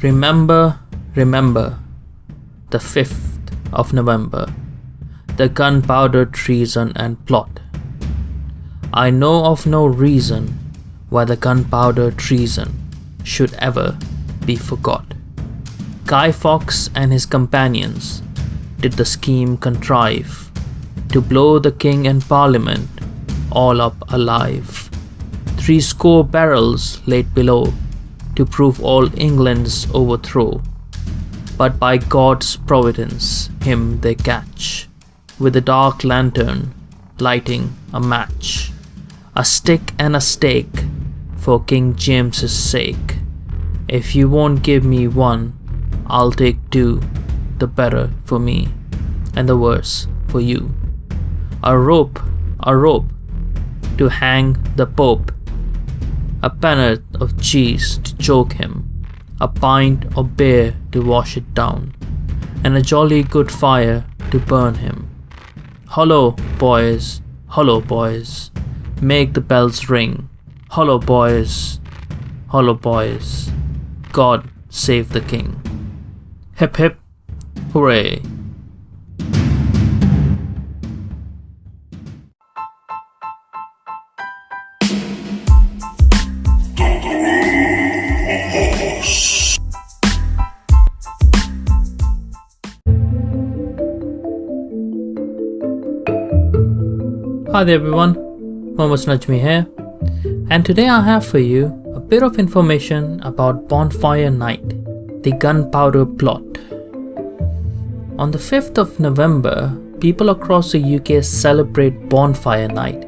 Remember, remember, the 5th of November, the Gunpowder Treason and Plot. I know of no reason why the Gunpowder Treason should ever be forgot. Guy Fawkes and his companions did the scheme contrive to blow the king and parliament all up alive. 70 barrels laid below to prove all England's overthrow. But by God's providence him they catch, with a dark lantern lighting a match. A stick and a stake for King James's sake. If you won't give me one, I'll take two, the better for me, and the worse for you. A rope, to hang the Pope, a pennet of cheese to choke him, a pint of beer to wash it down, and a jolly good fire to burn him. Hollo, boys, make the bells ring. Hollo, boys, God save the king. Hip hip, hooray. Hi there everyone, Mohammed Najmi here, and today I have for you a bit of information about Bonfire Night, the Gunpowder Plot. On the 5th of November, people across the UK celebrate Bonfire Night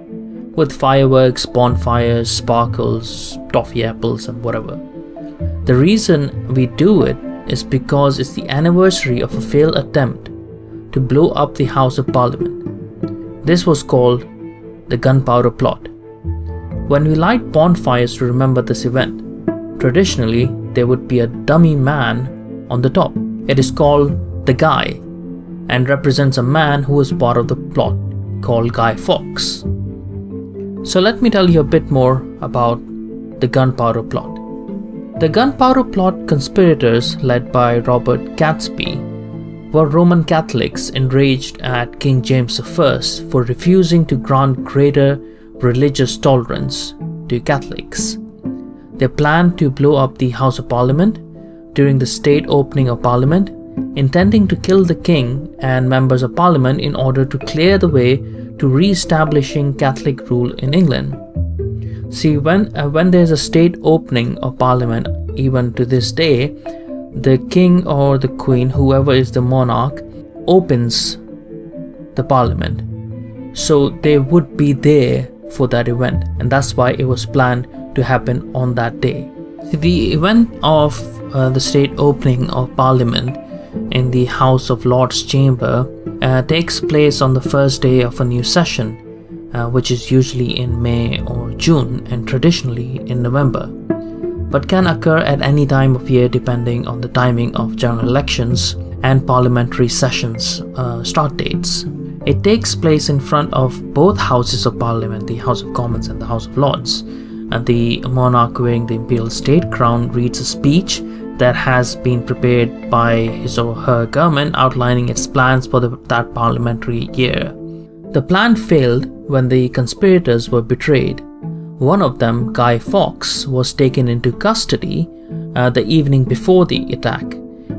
with fireworks, bonfires, sparkles, toffee apples and whatever. The reason we do it is because it's the anniversary of a failed attempt to blow up the House of Parliament. This was called the Gunpowder Plot. When we light bonfires to remember this event, traditionally there would be a dummy man on the top. It is called the Guy and represents a man who was part of the plot called Guy Fawkes. So let me tell you a bit more about the Gunpowder Plot. The Gunpowder Plot conspirators led by Robert Catesby were Roman Catholics enraged at King James I for refusing to grant greater religious tolerance to Catholics. They planned to blow up the House of Parliament during the state opening of Parliament, intending to kill the king and members of Parliament in order to clear the way to re-establishing Catholic rule in England. See, when there's a state opening of Parliament, even to this day, the king or the queen, whoever is the monarch, opens the parliament. So they would be there for that event, and that's why it was planned to happen on that day. The event of the state opening of parliament in the House of Lords chamber takes place on the first day of a new session, which is usually in May or June and traditionally in November, but can occur at any time of year depending on the timing of general elections and parliamentary sessions start dates. It takes place in front of both houses of parliament, the House of Commons and the House of Lords, and the monarch wearing the imperial state crown reads a speech that has been prepared by his or her government outlining its plans for that parliamentary year. The plan failed when the conspirators were betrayed. One of them, Guy Fawkes, was taken into custody the evening before the attack,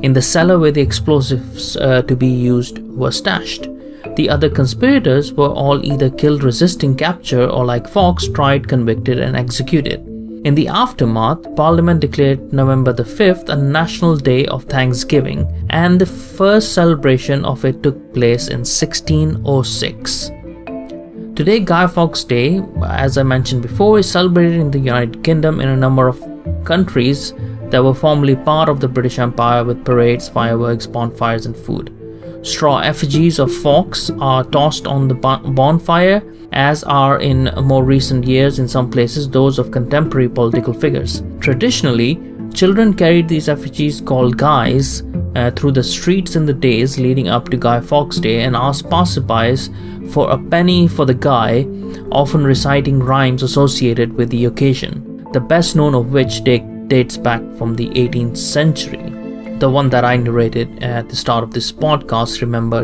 in the cellar where the explosives to be used were stashed. The other conspirators were all either killed resisting capture or, like Fawkes, tried, convicted and executed. In the aftermath, Parliament declared November the 5th a national day of Thanksgiving, and the first celebration of it took place in 1606. Today, Guy Fawkes Day, as I mentioned before, is celebrated in the United Kingdom in a number of countries that were formerly part of the British Empire, with parades, fireworks, bonfires and food. Straw effigies of Fawkes are tossed on the bonfire, as are in more recent years in some places those of contemporary political figures. Traditionally, children carried these effigies called guys through the streets in the days leading up to Guy Fawkes Day and asked passerbys for a penny for the guy, often reciting rhymes associated with the occasion, the best known of which take dates back from the 18th century. The one that I narrated at the start of this podcast, remember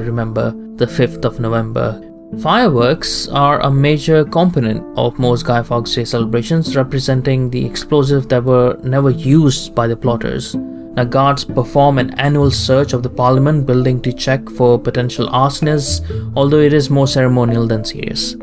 the 5th of November. Fireworks are a major component of most Guy Fawkes Day celebrations, representing the explosives that were never used by the plotters. Now, guards perform an annual search of the Parliament building to check for potential arsonists, although it is more ceremonial than serious.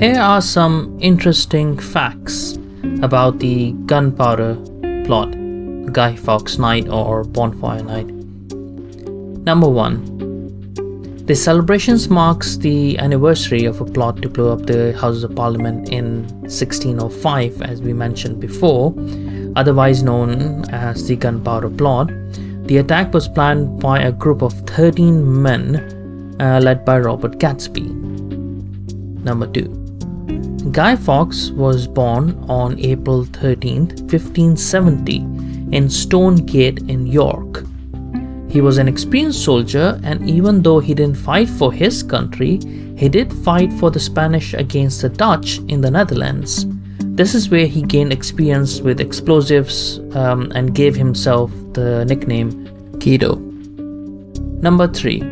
Here are some interesting facts about the Gunpowder Plot, Guy Fawkes Night or Bonfire Night. Number 1. The celebrations marks the anniversary of a plot to blow up the Houses of Parliament in 1605, as we mentioned before, otherwise known as the Gunpowder Plot. The attack was planned by a group of 13 men led by Robert Gatsby. Number 2. Guy Fawkes was born on April 13th, 1570 in Stonegate in York. He was an experienced soldier, and even though he didn't fight for his country, he did fight for the Spanish against the Dutch in the Netherlands. This is where he gained experience with explosives and gave himself the nickname Guido. Number 3.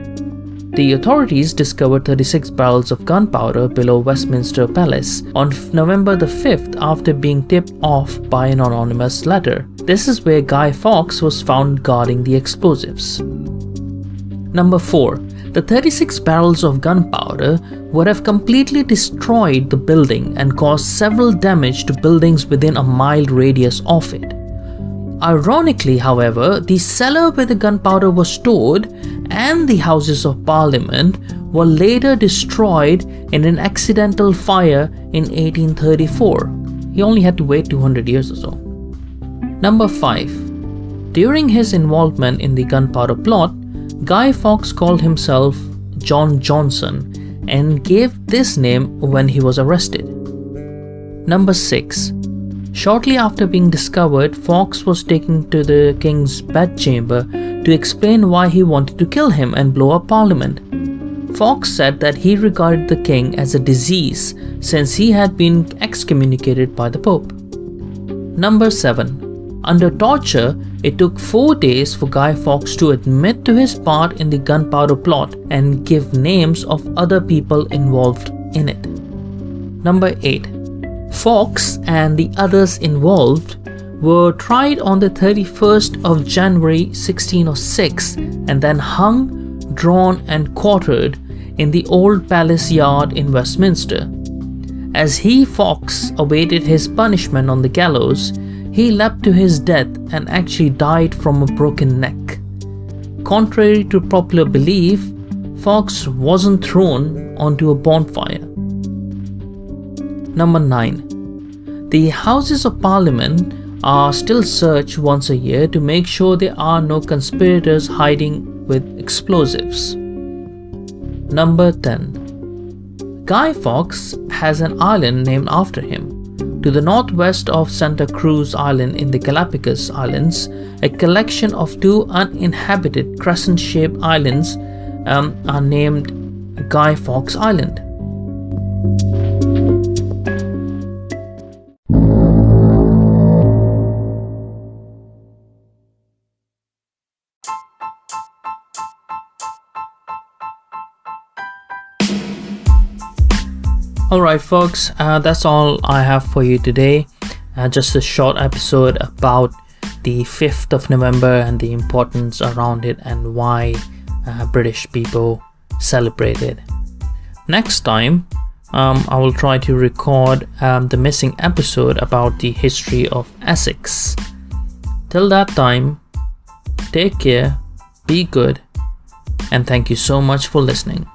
The authorities discovered 36 barrels of gunpowder below Westminster Palace on November the 5th after being tipped off by an anonymous letter. This is where Guy Fawkes was found guarding the explosives. Number 4. The 36 barrels of gunpowder would have completely destroyed the building and caused several damage to buildings within a mile radius of it. Ironically, however, the cellar where the gunpowder was stored and the Houses of Parliament were later destroyed in an accidental fire in 1834. He only had to wait 200 years or so. Number 5. During his involvement in the Gunpowder Plot, Guy Fawkes called himself John Johnson and gave this name when he was arrested. Number 6. Shortly after being discovered, Fawkes was taken to the king's bedchamber to explain why he wanted to kill him and blow up Parliament. Fawkes said that he regarded the king as a disease since he had been excommunicated by the Pope. Number 7. Under torture, it took 4 days for Guy Fawkes to admit to his part in the Gunpowder Plot and give names of other people involved in it. Number 8. Fawkes and the others involved were tried on the 31st of January 1606 and then hung, drawn and quartered in the old palace yard in Westminster. As he, Fawkes, awaited his punishment on the gallows, he leapt to his death and actually died from a broken neck. Contrary to popular belief, Fawkes wasn't thrown onto a bonfire. Number 9. The Houses of Parliament are still searched once a year to make sure there are no conspirators hiding with explosives. Number 10. Guy Fawkes has an island named after him. To the northwest of Santa Cruz Island in the Galapagos Islands, a collection of 2 uninhabited crescent-shaped islands are named Guy Fawkes Island. Alright folks, that's all I have for you today. Just a short episode about the 5th of November and the importance around it and why British people celebrate it. Next time, I will try to record the missing episode about the history of Essex. Till that time, take care, be good, and thank you so much for listening.